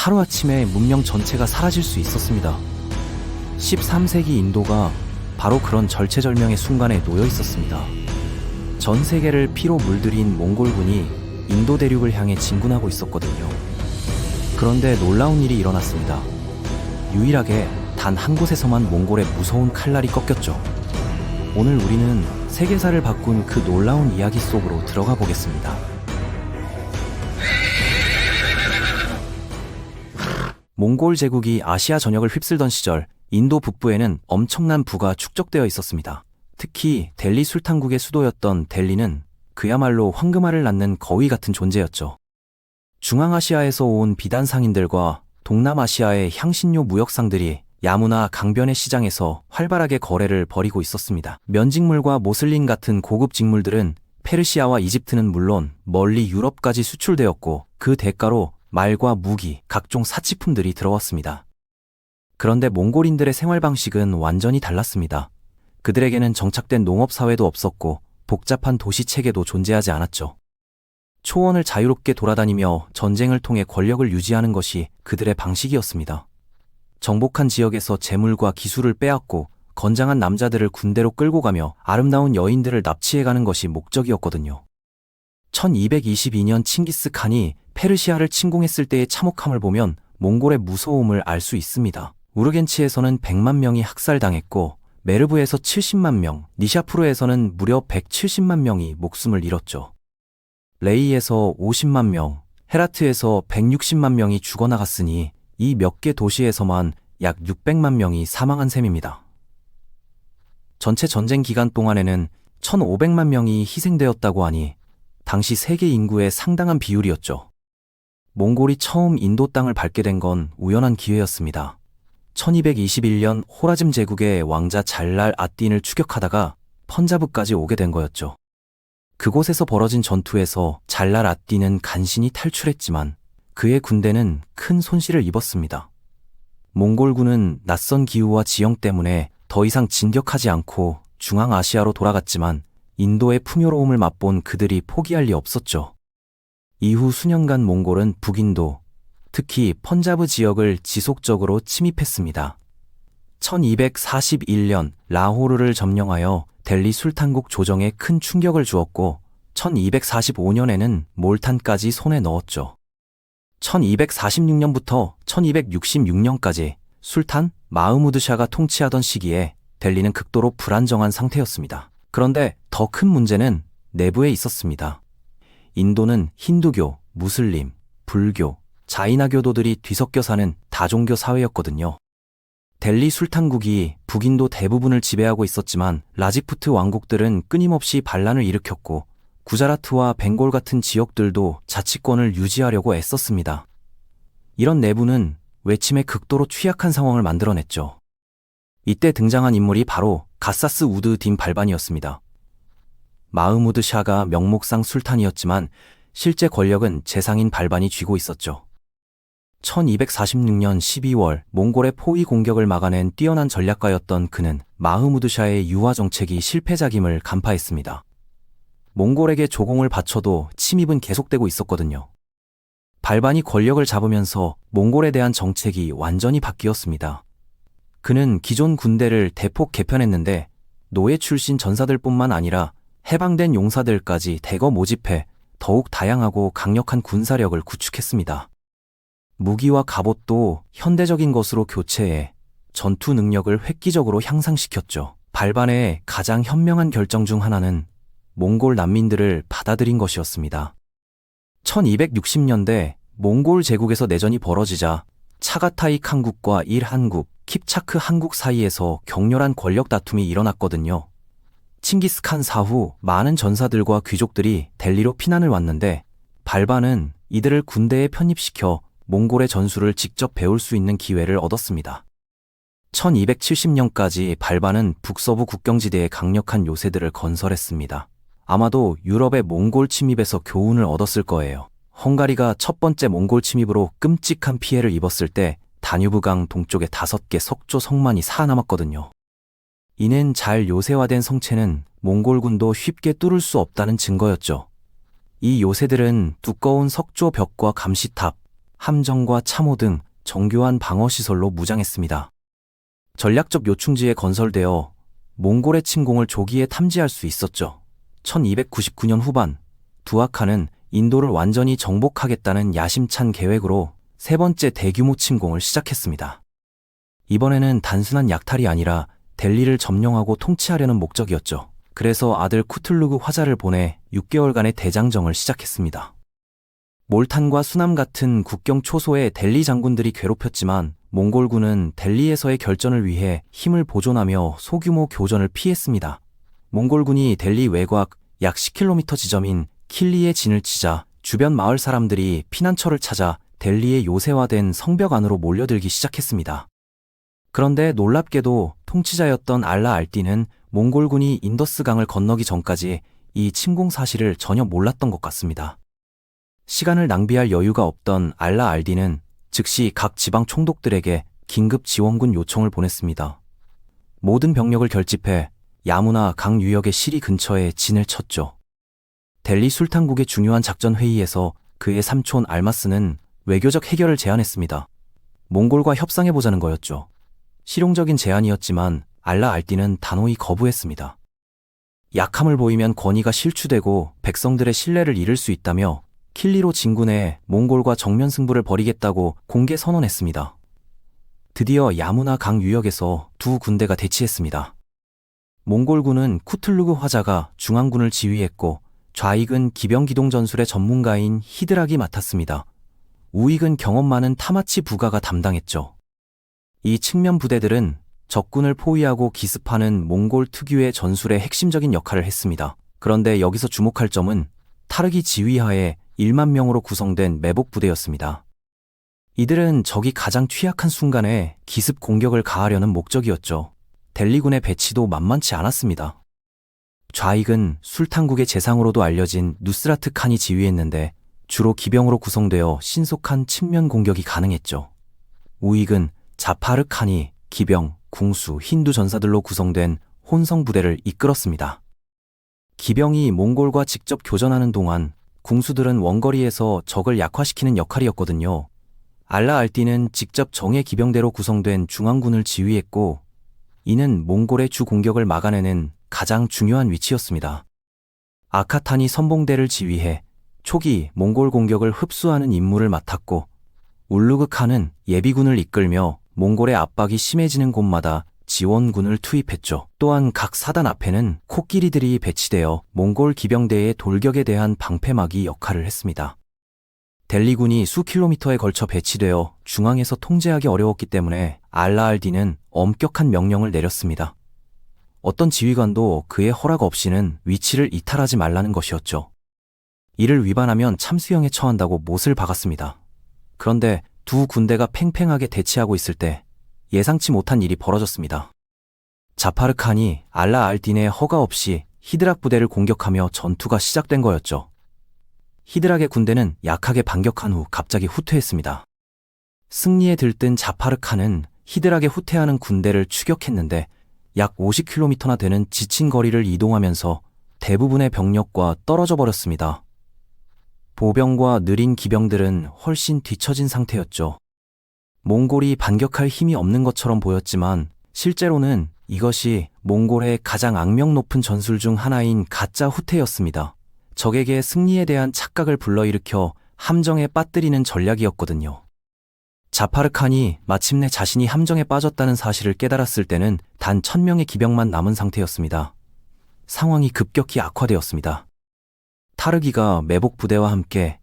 하루아침에 문명 전체가 사라질 수 있었습니다. 13세기 인도가 바로 그런 절체절명의 순간에 놓여 있었습니다. 전 세계를 피로 물들인 몽골군이 인도 대륙을 향해 진군하고 있었거든요. 그런데 놀라운 일이 일어났습니다. 유일하게 단 한 곳에서만 몽골의 무서운 칼날이 꺾였죠. 오늘 우리는 세계사를 바꾼 그 놀라운 이야기 속으로 들어가 보겠습니다. 몽골 제국이 아시아 전역을 휩쓸던 시절, 인도 북부에는 엄청난 부가 축적되어 있었습니다. 특히 델리 술탄국의 수도였던 델리는 그야말로 황금알을 낳는 거위 같은 존재였죠. 중앙아시아에서 온 비단 상인들과 동남아시아의 향신료 무역상들이 야무나 강변의 시장에서 활발하게 거래를 벌이고 있었습니다. 면직물과 모슬린 같은 고급 직물들은 페르시아와 이집트는 물론 멀리 유럽까지 수출되었고, 그 대가로 말과 무기, 각종 사치품들이 들어왔습니다. 그런데 몽골인들의 생활 방식은 완전히 달랐습니다. 그들에게는 정착된 농업사회도 없었고 복잡한 도시체계도 존재하지 않았죠. 초원을 자유롭게 돌아다니며 전쟁을 통해 권력을 유지하는 것이 그들의 방식이었습니다. 정복한 지역에서 재물과 기술을 빼앗고 건장한 남자들을 군대로 끌고 가며 아름다운 여인들을 납치해가는 것이 목적이었거든요. 1222년 칭기스 칸이 페르시아를 침공했을 때의 참혹함을 보면 몽골의 무서움을 알 수 있습니다. 우르겐치에서는 100만 명이 학살당했고, 메르브에서 70만 명, 니샤푸르에서는 무려 170만 명이 목숨을 잃었죠. 레이에서 50만 명, 헤라트에서 160만 명이 죽어나갔으니 이 몇 개 도시에서만 약 600만 명이 사망한 셈입니다. 전체 전쟁 기간 동안에는 1,500만 명이 희생되었다고 하니 당시 세계 인구의 상당한 비율이었죠. 몽골이 처음 인도 땅을 밟게 된 건 우연한 기회였습니다. 1221년 호라즘 제국의 왕자 잘랄 아딘을 추격하다가 펀자브까지 오게 된 거였죠. 그곳에서 벌어진 전투에서 잘랄 아딘은 간신히 탈출했지만 그의 군대는 큰 손실을 입었습니다. 몽골군은 낯선 기후와 지형 때문에 더 이상 진격하지 않고 중앙아시아로 돌아갔지만 인도의 풍요로움을 맛본 그들이 포기할 리 없었죠. 이후 수년간 몽골은 북인도, 특히 펀자브 지역을 지속적으로 침입했습니다. 1241년 라호르를 점령하여 델리 술탄국 조정에 큰 충격을 주었고 1245년에는 몰탄까지 손에 넣었죠. 1246년부터 1266년까지 술탄 마흐무드 샤가 통치하던 시기에 델리는 극도로 불안정한 상태였습니다. 그런데 더 큰 문제는 내부에 있었습니다. 인도는 힌두교, 무슬림, 불교, 자이나교도들이 뒤섞여 사는 다종교 사회였거든요. 델리 술탄국이 북인도 대부분을 지배하고 있었지만 라지푸트 왕국들은 끊임없이 반란을 일으켰고 구자라트와 벵골 같은 지역들도 자치권을 유지하려고 애썼습니다. 이런 내부는 외침에 극도로 취약한 상황을 만들어냈죠. 이때 등장한 인물이 바로 가사스 우드 딘 발반이었습니다. 마흐무드 샤가 명목상 술탄이었지만 실제 권력은 재상인 발반이 쥐고 있었죠. 1246년 12월 몽골의 포위 공격을 막아낸 뛰어난 전략가였던 그는 마흐무드 샤의 유화 정책이 실패작임을 간파했습니다. 몽골에게 조공을 바쳐도 침입은 계속되고 있었거든요. 발반이 권력을 잡으면서 몽골에 대한 정책이 완전히 바뀌었습니다. 그는 기존 군대를 대폭 개편했는데 노예 출신 전사들뿐만 아니라 해방된 용사들까지 대거 모집해 더욱 다양하고 강력한 군사력을 구축했습니다. 무기와 갑옷도 현대적인 것으로 교체해 전투 능력을 획기적으로 향상시켰죠. 발반의 가장 현명한 결정 중 하나는 몽골 난민들을 받아들인 것이었습니다. 1260년대 몽골 제국에서 내전이 벌어지자 차가타이 칸국과 일한국, 킵차크 한국 사이에서 격렬한 권력 다툼이 일어났거든요. 칭기스칸 사후 많은 전사들과 귀족들이 델리로 피난을 왔는데 발반은 이들을 군대에 편입시켜 몽골의 전술을 직접 배울 수 있는 기회를 얻었습니다. 1270년까지 발반은 북서부 국경지대에 강력한 요새들을 건설했습니다. 아마도 유럽의 몽골 침입에서 교훈을 얻었을 거예요. 헝가리가 첫 번째 몽골 침입으로 끔찍한 피해를 입었을 때 다뉴브강 동쪽에 5개 석조 성만이 살아남았거든요. 이는 잘 요새화된 성체는 몽골군도 쉽게 뚫을 수 없다는 증거였죠. 이 요새들은 두꺼운 석조 벽과 감시탑, 함정과 참호 등 정교한 방어시설로 무장했습니다. 전략적 요충지에 건설되어 몽골의 침공을 조기에 탐지할 수 있었죠. 1299년 후반, 두아칸은 인도를 완전히 정복하겠다는 야심찬 계획으로 세 번째 대규모 침공을 시작했습니다. 이번에는 단순한 약탈이 아니라 델리를 점령하고 통치하려는 목적이었죠. 그래서 아들 쿠틀루그 화자를 보내 6개월간의 대장정을 시작했습니다. 몰탄과 수남 같은 국경 초소의 델리 장군들이 괴롭혔지만 몽골군은 델리에서의 결전을 위해 힘을 보존하며 소규모 교전을 피했습니다. 몽골군이 델리 외곽 약 10km 지점인 킬리에 진을 치자 주변 마을 사람들이 피난처를 찾아 델리의 요새화된 성벽 안으로 몰려들기 시작했습니다. 그런데 놀랍게도 통치자였던 알라 알띠는 몽골군이 인더스강을 건너기 전까지 이 침공 사실을 전혀 몰랐던 것 같습니다. 시간을 낭비할 여유가 없던 알라 알디는 즉시 각 지방 총독들에게 긴급 지원군 요청을 보냈습니다. 모든 병력을 결집해 야무나 강 유역의 시리 근처에 진을 쳤죠. 델리 술탄국의 중요한 작전 회의에서 그의 삼촌 알마스는 외교적 해결을 제안했습니다. 몽골과 협상해보자는 거였죠. 실용적인 제안이었지만 알라 알띠는 단호히 거부했습니다. 약함을 보이면 권위가 실추되고 백성들의 신뢰를 잃을 수 있다며 킬리로 진군해 몽골과 정면 승부를 벌이겠다고 공개 선언했습니다. 드디어 야무나 강 유역에서 두 군대가 대치했습니다. 몽골군은 쿠틀루그 화자가 중앙군을 지휘했고 좌익은 기병기동 전술의 전문가인 히드락이 맡았습니다. 우익은 경험 많은 타마치 부가가 담당했죠. 이 측면 부대들은 적군을 포위하고 기습하는 몽골 특유의 전술의 핵심적인 역할을 했습니다. 그런데 여기서 주목할 점은 타르기 지휘하에 1만 명으로 구성된 매복 부대였습니다. 이들은 적이 가장 취약한 순간에 기습 공격을 가하려는 목적이었죠. 델리군의 배치도 만만치 않았습니다. 좌익은 술탄국의 재상으로도 알려진 누스라트 칸이 지휘했는데 주로 기병으로 구성되어 신속한 측면 공격이 가능했죠. 우익은 자파르 칸이 기병, 궁수, 힌두 전사들로 구성된 혼성 부대를 이끌었습니다. 기병이 몽골과 직접 교전하는 동안 궁수들은 원거리에서 적을 약화시키는 역할이었거든요. 알라 알띠는 직접 정예 기병대로 구성된 중앙군을 지휘했고 이는 몽골의 주 공격을 막아내는 가장 중요한 위치였습니다. 아카탄이 선봉대를 지휘해 초기 몽골 공격을 흡수하는 임무를 맡았고 울루그 칸은 예비군을 이끌며 몽골의 압박이 심해지는 곳마다 지원군을 투입했죠. 또한 각 사단 앞에는 코끼리들이 배치되어 몽골 기병대의 돌격에 대한 방패막이 역할을 했습니다. 델리군이 수 킬로미터에 걸쳐 배치되어 중앙에서 통제하기 어려웠기 때문에 알라 알디는 엄격한 명령을 내렸습니다. 어떤 지휘관도 그의 허락 없이는 위치를 이탈하지 말라는 것이었죠. 이를 위반하면 참수형에 처한다고 못을 박았습니다. 그런데 두 군대가 팽팽하게 대치하고 있을 때 예상치 못한 일이 벌어졌습니다. 자파르 칸이 알라 알딘의 허가 없이 히드락 부대를 공격하며 전투가 시작된 거였죠. 히드락의 군대는 약하게 반격한 후 갑자기 후퇴했습니다. 승리에 들뜬 자파르 칸은 히드락의 후퇴하는 군대를 추격했는데 약 50km나 되는 지친 거리를 이동하면서 대부분의 병력과 떨어져 버렸습니다. 보병과 느린 기병들은 훨씬 뒤처진 상태였죠. 몽골이 반격할 힘이 없는 것처럼 보였지만 실제로는 이것이 몽골의 가장 악명 높은 전술 중 하나인 가짜 후퇴였습니다. 적에게 승리에 대한 착각을 불러일으켜 함정에 빠뜨리는 전략이었거든요. 자파르 칸이 마침내 자신이 함정에 빠졌다는 사실을 깨달았을 때는 단 1000명의 기병만 남은 상태였습니다. 상황이 급격히 악화되었습니다. 타르기가 매복 부대와 함께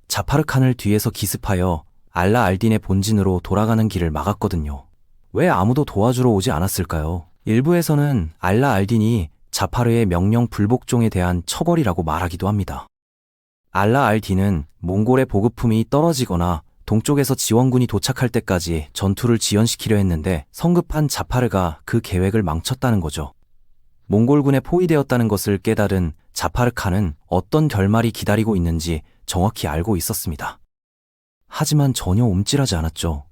자파르 칸을 뒤에서 기습하여 알라 알딘의 본진으로 돌아가는 길을 막았거든요. 왜 아무도 도와주러 오지 않았을까요? 일부에서는 알라 알딘이 자파르의 명령 불복종에 대한 처벌이라고 말하기도 합니다. 알라 알딘은 몽골의 보급품이 떨어지거나 동쪽에서 지원군이 도착할 때까지 전투를 지연시키려 했는데 성급한 자파르가 그 계획을 망쳤다는 거죠. 몽골군에 포위되었다는 것을 깨달은 자파르 칸은 어떤 결말이 기다리고 있는지 정확히 알고 있었습니다. 하지만 전혀 움찔하지 않았죠.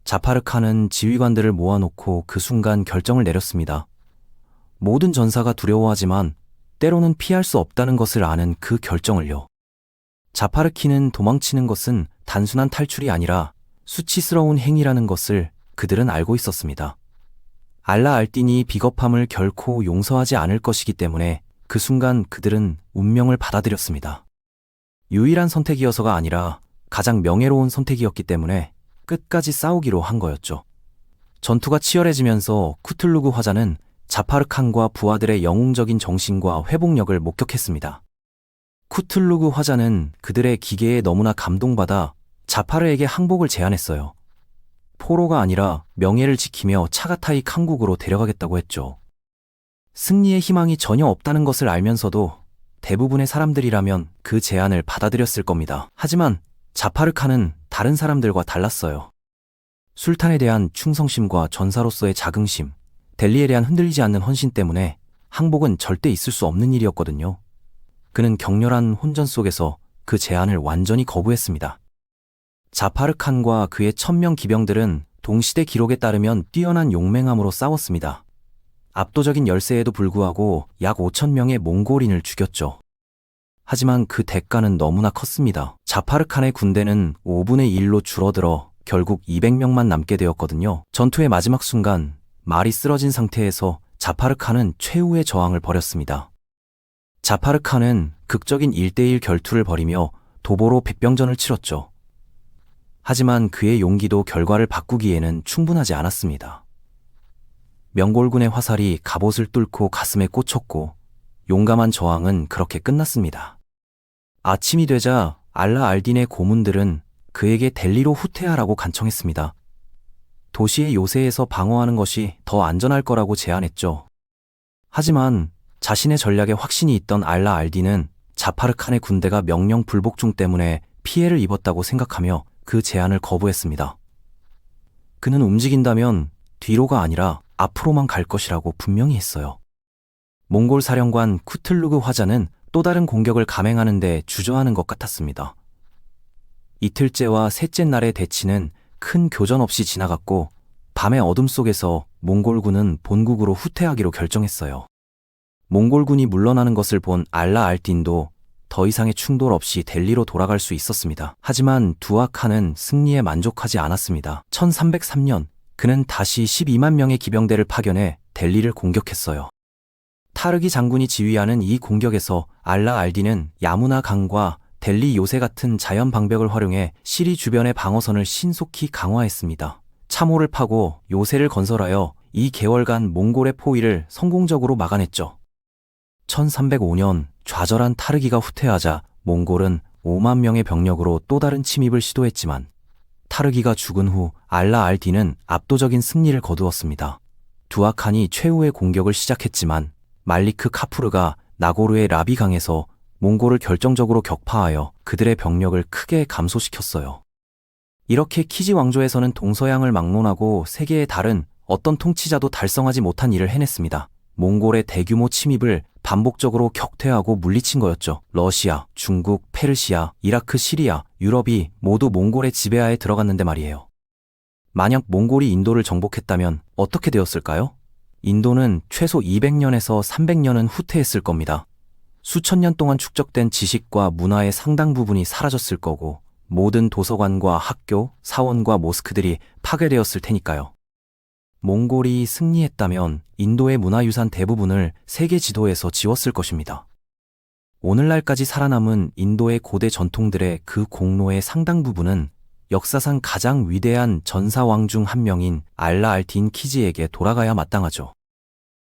자파르 칸은 지휘관들을 모아놓고 그 순간 결정을 내렸습니다. 모든 전사가 두려워하지만 때로는 피할 수 없다는 것을 아는 그 결정을요. 자파르 칸은 도망치는 것은 단순한 탈출이 아니라 수치스러운 행위라는 것을 그들은 알고 있었습니다. 알라 알딘이 비겁함을 결코 용서하지 않을 것이기 때문에 그 순간 그들은 운명을 받아들였습니다. 유일한 선택이어서가 아니라 가장 명예로운 선택이었기 때문에 끝까지 싸우기로 한 거였죠. 전투가 치열해지면서 쿠툴루그 화자는 자파르칸과 부하들의 영웅적인 정신과 회복력을 목격했습니다. 쿠툴루그 화자는 그들의 기계에 너무나 감동받아 자파르에게 항복을 제안했어요. 포로가 아니라 명예를 지키며 차가타이 칸국으로 데려가겠다고 했죠. 승리의 희망이 전혀 없다는 것을 알면서도 대부분의 사람들이라면 그 제안을 받아들였을 겁니다. 하지만 자파르칸은 다른 사람들과 달랐어요. 술탄에 대한 충성심과 전사로서의 자긍심, 델리에 대한 흔들리지 않는 헌신 때문에 항복은 절대 있을 수 없는 일이었거든요. 그는 격렬한 혼전 속에서 그 제안을 완전히 거부했습니다. 자파르칸과 그의 1000명 기병들은 동시대 기록에 따르면 뛰어난 용맹함으로 싸웠습니다. 압도적인 열세에도 불구하고 약 5000명의 몽골인을 죽였죠. 하지만 그 대가는 너무나 컸습니다. 자파르칸의 군대는 5분의 1로 줄어들어 결국 200명만 남게 되었거든요. 전투의 마지막 순간 말이 쓰러진 상태에서 자파르칸은 최후의 저항을 벌였습니다. 자파르칸은 극적인 1대1 결투를 벌이며 도보로 백병전을 치렀죠. 하지만 그의 용기도 결과를 바꾸기에는 충분하지 않았습니다. 명골군의 화살이 갑옷을 뚫고 가슴에 꽂혔고 용감한 저항은 그렇게 끝났습니다. 아침이 되자 알라 알딘의 고문들은 그에게 델리로 후퇴하라고 간청했습니다. 도시의 요새에서 방어하는 것이 더 안전할 거라고 제안했죠. 하지만 자신의 전략에 확신이 있던 알라 알딘은 자파르칸의 군대가 명령 불복종 때문에 피해를 입었다고 생각하며 그 제안을 거부했습니다. 그는 움직인다면 뒤로가 아니라 앞으로만 갈 것이라고 분명히 했어요. 몽골 사령관 쿠틀루그 화자는 또 다른 공격을 감행하는 데 주저하는 것 같았습니다. 이틀째와 셋째 날의 대치는 큰 교전 없이 지나갔고 밤의 어둠 속에서 몽골군은 본국으로 후퇴하기로 결정했어요. 몽골군이 물러나는 것을 본 알라 알딘도 더 이상의 충돌 없이 델리로 돌아갈 수 있었습니다. 하지만 두아칸은 승리에 만족하지 않았습니다. 1303년 그는 다시 12만 명의 기병대를 파견해 델리를 공격했어요. 타르기 장군이 지휘하는 이 공격에서 알라 알딘은 야무나 강과 델리 요새 같은 자연 방벽을 활용해 시리 주변의 방어선을 신속히 강화했습니다. 참호를 파고 요새를 건설하여 2개월간 몽골의 포위를 성공적으로 막아냈죠. 1305년 좌절한 타르기가 후퇴하자 몽골은 5만 명의 병력으로 또 다른 침입을 시도했지만 타르기가 죽은 후 알라 알딘은 압도적인 승리를 거두었습니다. 두아칸이 최후의 공격을 시작했지만 말리크 카푸르가 나고르의 라비강에서 몽골을 결정적으로 격파하여 그들의 병력을 크게 감소시켰어요. 이렇게 키지 왕조에서는 동서양을 막론하고 세계의 다른 어떤 통치자도 달성하지 못한 일을 해냈습니다. 몽골의 대규모 침입을 반복적으로 격퇴하고 물리친 거였죠. 러시아, 중국, 페르시아, 이라크, 시리아, 유럽이 모두 몽골의 지배하에 들어갔는데 말이에요. 만약 몽골이 인도를 정복했다면 어떻게 되었을까요? 인도는 최소 200년에서 300년은 후퇴했을 겁니다. 수천 년 동안 축적된 지식과 문화의 상당 부분이 사라졌을 거고 모든 도서관과 학교, 사원과 모스크들이 파괴되었을 테니까요. 몽골이 승리했다면 인도의 문화유산 대부분을 세계 지도에서 지웠을 것입니다. 오늘날까지 살아남은 인도의 고대 전통들의 그 공로의 상당 부분은 역사상 가장 위대한 전사왕 중 한 명인 알라 알딘 키지에게 돌아가야 마땅하죠.